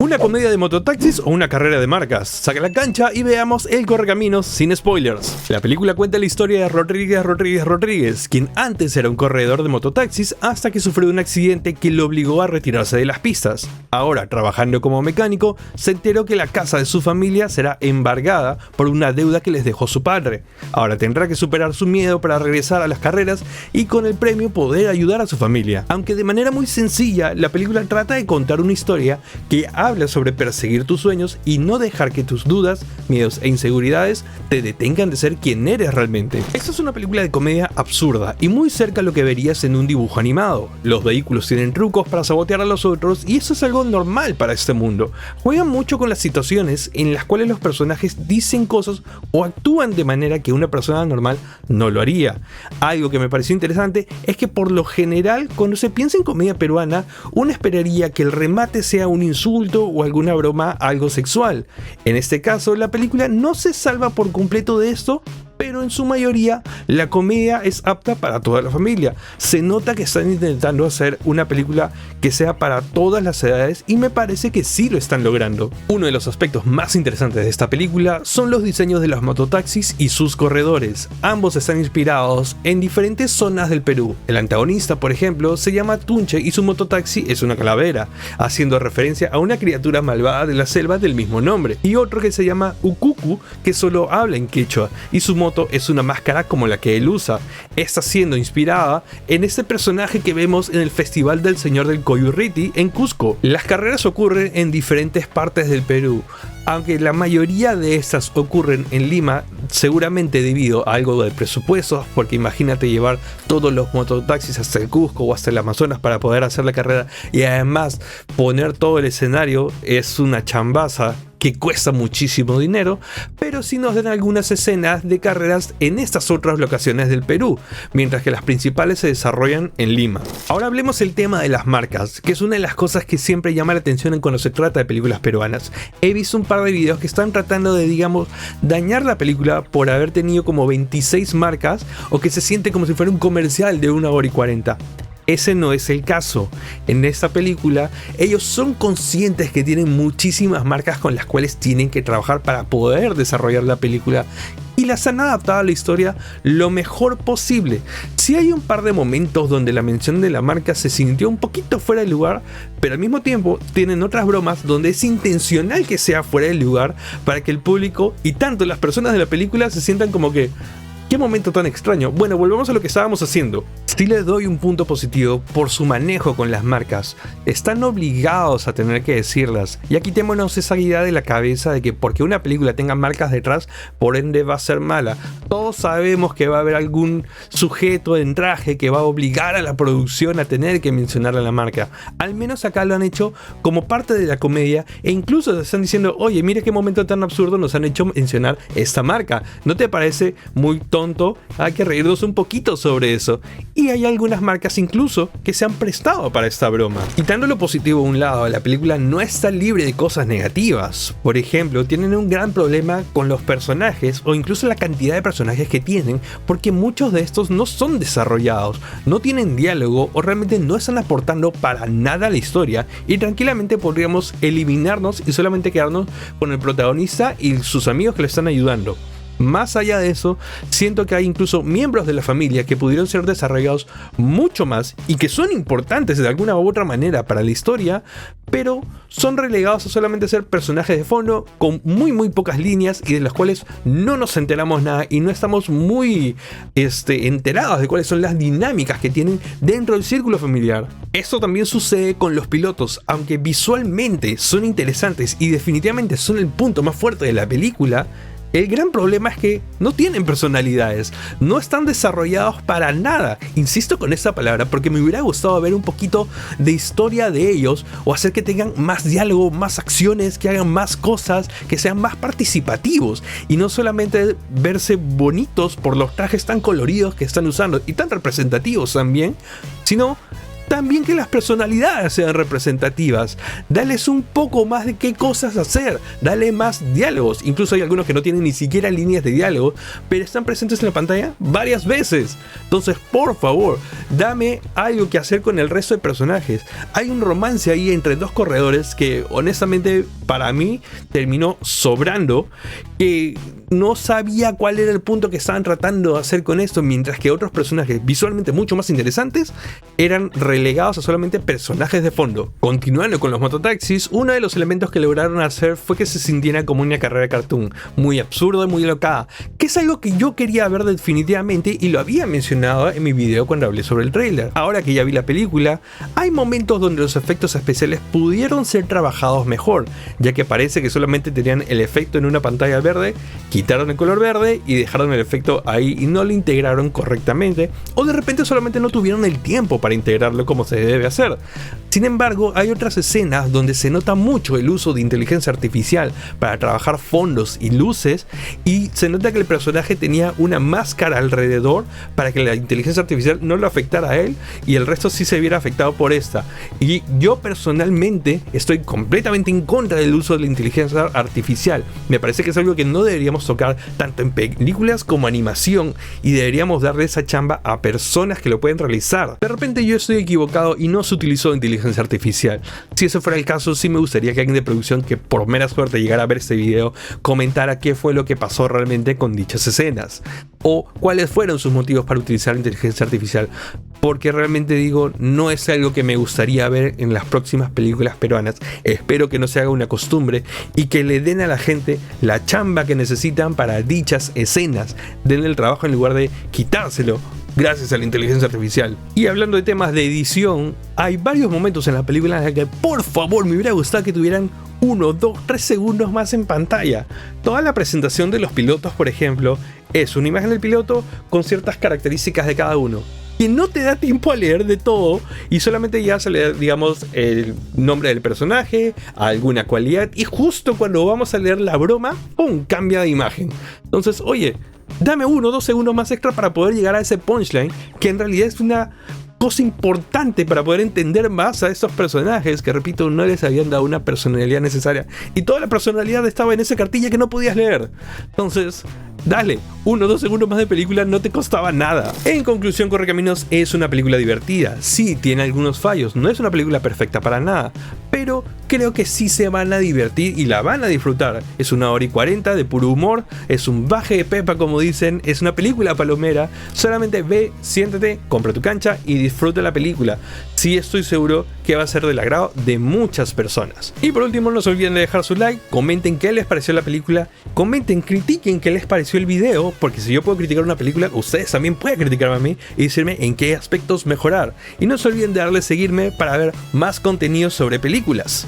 Una comedia de mototaxis o una carrera de marcas. Saca la cancha y veamos El Correcaminos sin spoilers. La película cuenta la historia de Rodríguez, quien antes era un corredor de mototaxis hasta que sufrió un accidente que lo obligó a retirarse de las pistas. Ahora, trabajando como mecánico, se enteró que la casa de su familia será embargada por una deuda que les dejó su padre. Ahora tendrá que superar su miedo para regresar a las carreras y con el premio poder ayudar a su familia. Aunque de manera muy sencilla, la película trata de contar una historia que habla sobre perseguir tus sueños y no dejar que tus dudas, miedos e inseguridades te detengan de ser quien eres realmente. Esta es una película de comedia absurda y muy cerca a lo que verías en un dibujo animado. Los vehículos tienen trucos para sabotear a los otros y eso es algo normal para este mundo. Juegan mucho con las situaciones en las cuales los personajes dicen cosas o actúan de manera que una persona normal no lo haría. Algo que me pareció interesante es que por lo general cuando se piensa en comedia peruana uno esperaría que el remate sea un insulto o alguna broma algo sexual. En este caso la película no se salva por completo de esto, pero en su mayoría la comedia es apta para toda la familia. Se nota que están intentando hacer una película que sea para todas las edades y me parece que sí lo están logrando. Uno de los aspectos más interesantes de esta película son los diseños de los mototaxis y sus corredores. Ambos están inspirados en diferentes zonas del Perú. El antagonista, por ejemplo, se llama Tunche y su mototaxi es una calavera, haciendo referencia a una criatura malvada de la selva del mismo nombre. Y otro que se llama Ukuku, que solo habla en quechua, y su moto es una máscara como la que él usa. Está siendo inspirada en este personaje que vemos en el Festival del Señor del Coyurriti en Cusco. Las carreras ocurren en diferentes partes del Perú, aunque la mayoría de estas ocurren en Lima, seguramente debido a algo de presupuestos, porque imagínate llevar todos los mototaxis hasta el Cusco o hasta el Amazonas para poder hacer la carrera y además poner todo el escenario es una chambaza que cuesta muchísimo dinero, pero sí nos dan algunas escenas de carreras en estas otras locaciones del Perú, mientras que las principales se desarrollan en Lima. Ahora hablemos del tema de las marcas, que es una de las cosas que siempre llama la atención cuando se trata de películas peruanas. He visto un par de videos que están tratando de, digamos, dañar la película por haber tenido como 26 marcas o que se siente como si fuera un comercial de 1 hora y 40. Ese no es el caso. En esta película, ellos son conscientes que tienen muchísimas marcas con las cuales tienen que trabajar para poder desarrollar la película y las han adaptado a la historia lo mejor posible. Sí hay un par de momentos donde la mención de la marca se sintió un poquito fuera de lugar, pero al mismo tiempo tienen otras bromas donde es intencional que sea fuera de lugar para que el público y tanto las personas de la película se sientan como que ¿qué momento tan extraño? Bueno, volvemos a lo que estábamos haciendo. Sí les doy un punto positivo por su manejo con las marcas. Están obligados a tener que decirlas. Ya quitémonos esa idea de la cabeza de que porque una película tenga marcas detrás, por ende va a ser mala. Todos sabemos que va a haber algún sujeto en traje que va a obligar a la producción a tener que mencionar a la marca. Al menos acá lo han hecho como parte de la comedia e incluso se están diciendo, oye, mira qué momento tan absurdo nos han hecho mencionar esta marca. ¿No te parece muy tonto? Hay que reírnos un poquito sobre eso. Y hay algunas marcas incluso que se han prestado para esta broma. Quitando lo positivo a un lado, la película no está libre de cosas negativas. Por ejemplo, tienen un gran problema con los personajes o incluso la cantidad de personajes que tienen, porque muchos de estos no son desarrollados, no tienen diálogo o realmente no están aportando para nada a la historia y tranquilamente podríamos eliminarnos y solamente quedarnos con el protagonista y sus amigos que le están ayudando. Más allá de eso, siento que hay incluso miembros de la familia que pudieron ser desarrollados mucho más y que son importantes de alguna u otra manera para la historia, pero son relegados a solamente ser personajes de fondo con muy pocas líneas y de las cuales no nos enteramos nada y no estamos muy enterados de cuáles son las dinámicas que tienen dentro del círculo familiar. Esto también sucede con los pilotos, aunque visualmente son interesantes y definitivamente son el punto más fuerte de la película. El gran problema es que no tienen personalidades, no están desarrollados para nada. Insisto con esta palabra porque me hubiera gustado ver un poquito de historia de ellos o hacer que tengan más diálogo, más acciones, que hagan más cosas, que sean más participativos y no solamente verse bonitos por los trajes tan coloridos que están usando y tan representativos también, sino También que las personalidades sean representativas. Dales un poco más de qué cosas hacer. Dale más diálogos. Incluso hay algunos que no tienen ni siquiera líneas de diálogo, pero están presentes en la pantalla varias veces. Entonces, por favor, dame algo que hacer con el resto de personajes. Hay un romance ahí entre dos corredores que honestamente para mí terminó sobrando, que no sabía cuál era el punto que estaban tratando de hacer con esto, mientras que otros personajes visualmente mucho más interesantes eran relegados a solamente personajes de fondo. Continuando con los mototaxis, uno de los elementos que lograron hacer fue que se sintiera como una carrera de cartoon, muy absurda y muy locada, que es algo que yo quería ver definitivamente y lo había mencionado en mi video cuando hablé sobre el trailer. Ahora que ya vi la película, hay momentos donde los efectos especiales pudieron ser trabajados mejor, ya que parece que solamente tenían el efecto en una pantalla verde, quitaron el color verde y dejaron el efecto ahí y no lo integraron correctamente, o de repente solamente no tuvieron el tiempo para integrarlo como se debe hacer. Sin embargo, hay otras escenas donde se nota mucho el uso de inteligencia artificial para trabajar fondos y luces, y se nota que el personaje tenía una máscara alrededor para que la inteligencia artificial no lo afectara a él y el resto sí se viera afectado por esta. Y yo personalmente estoy completamente en contra del uso de la inteligencia artificial. Me parece que es algo que no deberíamos tocar tanto en películas como animación, y deberíamos darle esa chamba a personas que lo pueden realizar. De repente yo estoy equivocado y no se utilizó inteligencia artificial. Si ese fuera el caso, sí me gustaría que alguien de producción que por mera suerte llegara a ver este video comentara qué fue lo que pasó realmente con dichas escenas, o cuáles fueron sus motivos para utilizar inteligencia artificial, porque realmente digo, no es algo que me gustaría ver en las próximas películas peruanas. Espero que no se haga una costumbre y que le den a la gente la chamba que necesitan para dichas escenas, den el trabajo en lugar de quitárselo gracias a la inteligencia artificial. Y hablando de temas de edición, hay varios momentos en la película en los que por favor me hubiera gustado que tuvieran 1, 2, 3 segundos más en pantalla. Toda la presentación de los pilotos, por ejemplo, es una imagen del piloto con ciertas características de cada uno, que no te da tiempo a leer de todo y solamente ya se lee, digamos, el nombre del personaje, alguna cualidad, y justo cuando vamos a leer la broma, ¡pum!, cambia de imagen. Entonces, oye, dame 1 o 2 segundos más extra para poder llegar a ese punchline, que en realidad es una cosa importante para poder entender más a estos personajes que, repito, no les habían dado una personalidad necesaria, y toda la personalidad estaba en esa cartilla que no podías leer. Entonces, dale, 1 o 2 segundos más de película, no te costaba nada. En conclusión, Correcaminos es una película divertida. Sí, tiene algunos fallos, no es una película perfecta para nada, pero creo que sí se van a divertir y la van a disfrutar. Es 1 hora y 40 de puro humor, es un baje de pepa como dicen, es una película palomera. Solamente ve, siéntate, compra tu cancha y disfruta la película. Sí, estoy seguro que va a ser del agrado de muchas personas. Y por último, no se olviden de dejar su like, comenten qué les pareció la película, comenten, critiquen qué les pareció el video, porque si yo puedo criticar una película, ustedes también pueden criticarme a mí y decirme en qué aspectos mejorar. Y no se olviden de darle seguirme para ver más contenido sobre películas.